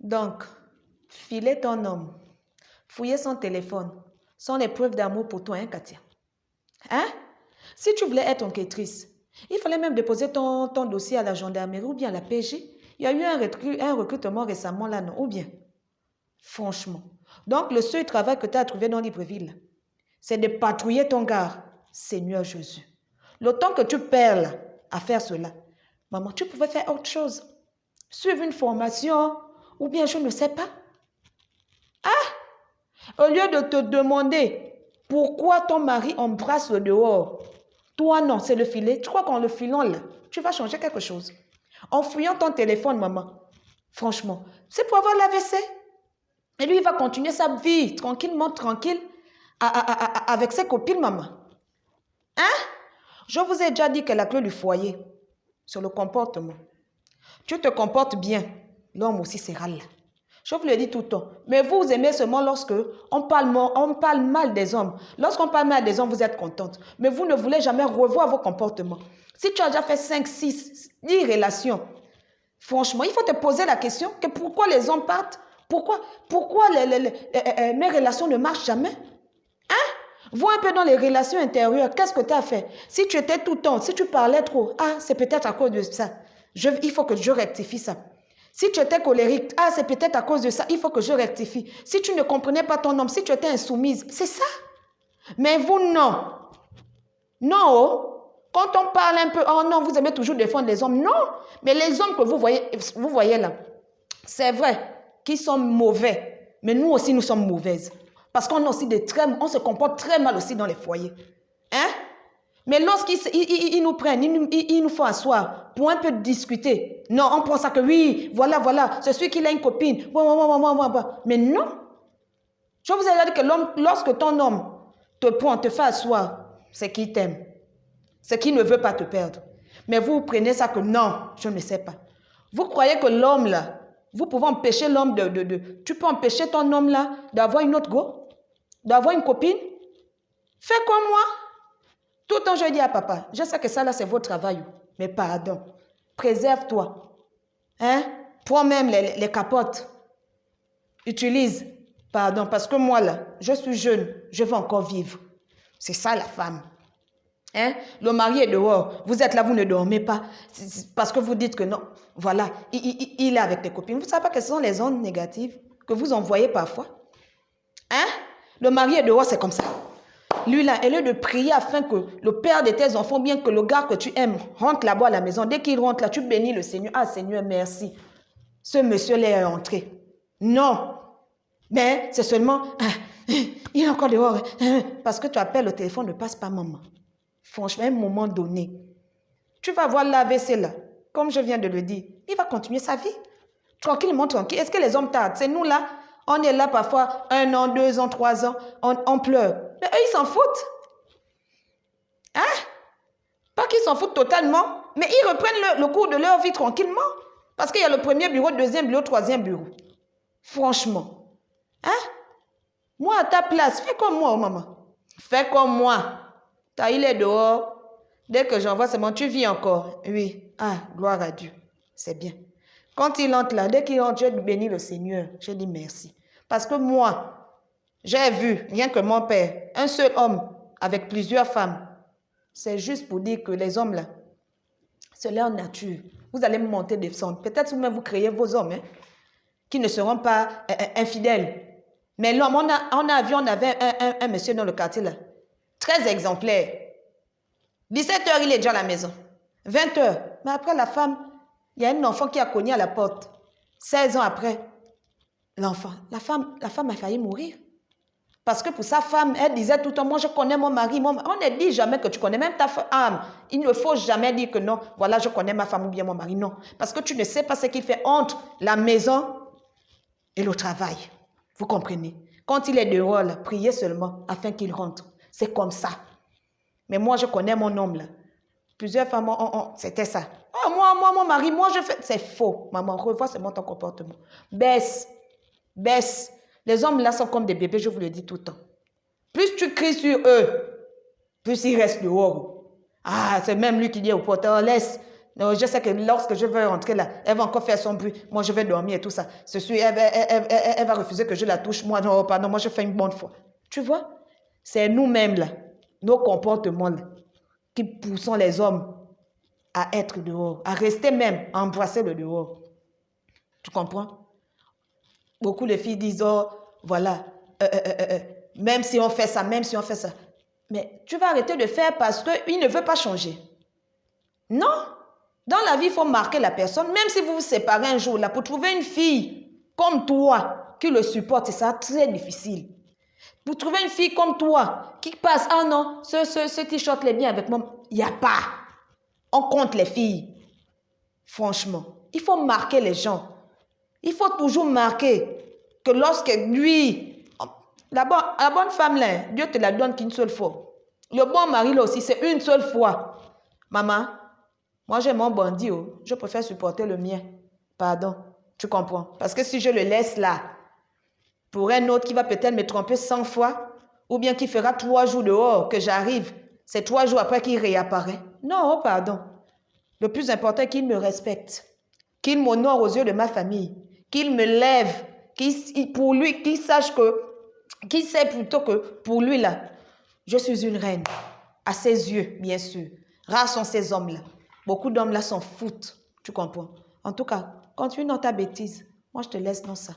Donc, filer ton homme, fouiller son téléphone, sont les preuves d'amour pour toi, hein, Katia? Hein? Si tu voulais être enquêtrice, il fallait même déposer ton dossier à la gendarmerie ou bien à la PJ. Il y a eu un recrutement récemment là, non? Ou bien? Franchement. Donc, le seul travail que tu as trouvé dans Libreville, c'est de patrouiller ton gare. Seigneur Jésus. Le temps que tu perds là, à faire cela, maman, tu pouvais faire autre chose. Suivre une formation, ou bien je ne sais pas. Ah! Au lieu de te demander pourquoi ton mari embrasse le dehors, toi non, c'est le filet. Tu crois qu'en le filant là, tu vas changer quelque chose? En fouillant ton téléphone, maman, franchement, c'est pour avoir l'AVC. Et lui, il va continuer sa vie tranquillement, tranquille, avec ses copines, maman. Hein? Je vous ai déjà dit que la clé du foyer, c'est le comportement. Tu te comportes bien, l'homme aussi sera là. Je vous le dis tout le temps. Mais vous aimez seulement lorsque on parle mal des hommes. Lorsqu'on parle mal des hommes, vous êtes contente. Mais vous ne voulez jamais revoir vos comportements. Si tu as déjà fait 5, 6, 10 relations, franchement, il faut te poser la question que pourquoi les hommes partent? Pourquoi mes relations ne marchent jamais? Hein? Vois un peu dans les relations intérieures, qu'est-ce que tu as fait? Si tu étais tout le temps, si tu parlais trop, c'est peut-être à cause de ça. Il faut que je rectifie ça. Si tu étais colérique, c'est peut-être à cause de ça, il faut que je rectifie. Si tu ne comprenais pas ton homme, si tu étais insoumise, c'est ça. Mais vous, non. Non, oh. Quand on parle un peu, oh non, vous aimez toujours défendre les hommes. Non, mais les hommes que vous voyez là, c'est vrai qu'ils sont mauvais, mais nous aussi, nous sommes mauvaises. Parce qu'on on se comporte très mal aussi dans les foyers. Hein? Mais lorsqu'ils nous prennent, ils nous font asseoir pour un peu discuter. Non, on pense à que oui, voilà, c'est celui qui a une copine. Mais non. Je vous ai dit que lorsque ton homme te prend, te fait asseoir, c'est qu'il t'aime. C'est qu'il ne veut pas te perdre. Mais vous prenez ça que non, je ne sais pas. Vous croyez que l'homme là, vous pouvez empêcher l'homme tu peux empêcher ton homme là d'avoir une autre go, d'avoir une copine? Fais comme moi. Tout le temps, je dis à papa, je sais que ça là, c'est votre travail. Mais pardon, préserve-toi. Hein? Prends même les capotes. Utilise. Pardon, parce que moi là, je suis jeune, je veux encore vivre. C'est ça la femme. Hein? Le mari est dehors. Vous êtes là, vous ne dormez pas. Parce que vous dites que non. Voilà, il est avec tes copines. Vous ne savez pas que ce sont les ondes négatives que vous envoyez parfois? Hein? Le mari est dehors, c'est comme ça. Lui là, elle est de prier afin que le père de tes enfants, bien que le gars que tu aimes, rentre là-bas à la maison. Dès qu'il rentre là, tu bénis le Seigneur. Ah Seigneur, merci. Ce monsieur-là est entré. Non. Mais c'est seulement, il est encore dehors. Parce que tu appelles le téléphone, ne passe pas maman. Franchement, à un moment donné, tu vas voir l'AVC là, comme je viens de le dire, il va continuer sa vie. Tranquillement, tranquille. Est-ce que les hommes tardent? C'est nous là, on est là parfois 1 an, 2 ans, 3 ans, on pleure. Mais eux, ils s'en foutent. Hein? Pas qu'ils s'en foutent totalement, mais ils reprennent le cours de leur vie tranquillement. Parce qu'il y a le premier bureau, deuxième bureau, troisième bureau. Franchement. Hein? Moi, à ta place, fais comme moi, maman. Fais comme moi. Il est dehors. Dès que j'envoie, c'est bon, tu vis encore. Oui. Gloire à Dieu. C'est bien. Quand il entre là, dès qu'il entre, je bénis le Seigneur. Je dis merci. Parce que moi, j'ai vu, rien que mon père, un seul homme avec plusieurs femmes. C'est juste pour dire que les hommes là, c'est leur nature. Vous allez me monter des sons. Peut-être vous-même vous créez vos hommes qui ne seront pas infidèles. Mais l'homme, on avait un monsieur dans le quartier là. Très exemplaire. 17h, il est déjà à la maison. 20h. Mais après, la femme, il y a un enfant qui a cogné à la porte. 16 ans après, l'enfant, la femme a failli mourir. Parce que pour sa femme, elle disait tout le temps, moi je connais mon mari. On ne dit jamais que tu connais même ta femme. Il ne faut jamais dire que non, voilà, je connais ma femme ou bien mon mari. Non. Parce que tu ne sais pas ce qu'il fait entre la maison et le travail. Vous comprenez? Quand il est dehors, là, priez seulement afin qu'il rentre. C'est comme ça. Mais moi, je connais mon homme là. Plusieurs femmes, c'était ça. Moi, mon mari, moi, je fais... C'est faux. Maman, revois seulement ton comportement. Baisse. Les hommes là sont comme des bébés, je vous le dis tout le temps. Plus tu cries sur eux, plus ils restent dehors. C'est même lui qui dit au porteur, laisse. Non, je sais que lorsque je vais rentrer là, elle va encore faire son bruit. Moi, je vais dormir et tout ça. Elle va refuser que je la touche. Moi, non, pardon, moi, je fais une bonne fois. Tu vois? C'est nous-mêmes là, nos comportements là, qui poussons les hommes à être dehors, à rester même, à embrasser le dehors. Tu comprends? Beaucoup de filles disent, oh, voilà, même si on fait ça, même si on fait ça. Mais tu vas arrêter de faire parce qu'il ne veut pas changer. Non. Dans la vie, il faut marquer la personne. Même si vous vous séparez un jour là, pour trouver une fille comme toi qui le supporte, c'est ça très difficile. Pour trouver une fille comme toi qui passe, ah non, ce t-shirt est bien avec moi. Il n'y a pas. On compte les filles. Franchement, il faut marquer les gens. Il faut toujours marquer que lorsque lui, la bonne femme là, Dieu te la donne qu'une seule fois. Le bon mari là aussi, c'est une seule fois. Maman, moi j'ai mon bandit, oh. Je préfère supporter le mien. Pardon, tu comprends? Parce que si je le laisse là, pour un autre qui va peut-être me tromper 100 fois, ou bien qui fera 3 jours dehors que j'arrive, c'est 3 jours après qu'il réapparaît. Non, oh, pardon. Le plus important est qu'il me respecte, qu'il m'honore aux yeux de ma famille, qu'il me lève, pour lui, qu'il sache que, qu'il sait plutôt que pour lui là, je suis une reine. À ses yeux, bien sûr. Rares sont ces hommes-là. Beaucoup d'hommes là s'en foutent. Tu comprends? En tout cas, continue dans ta bêtise. Moi, je te laisse dans ça.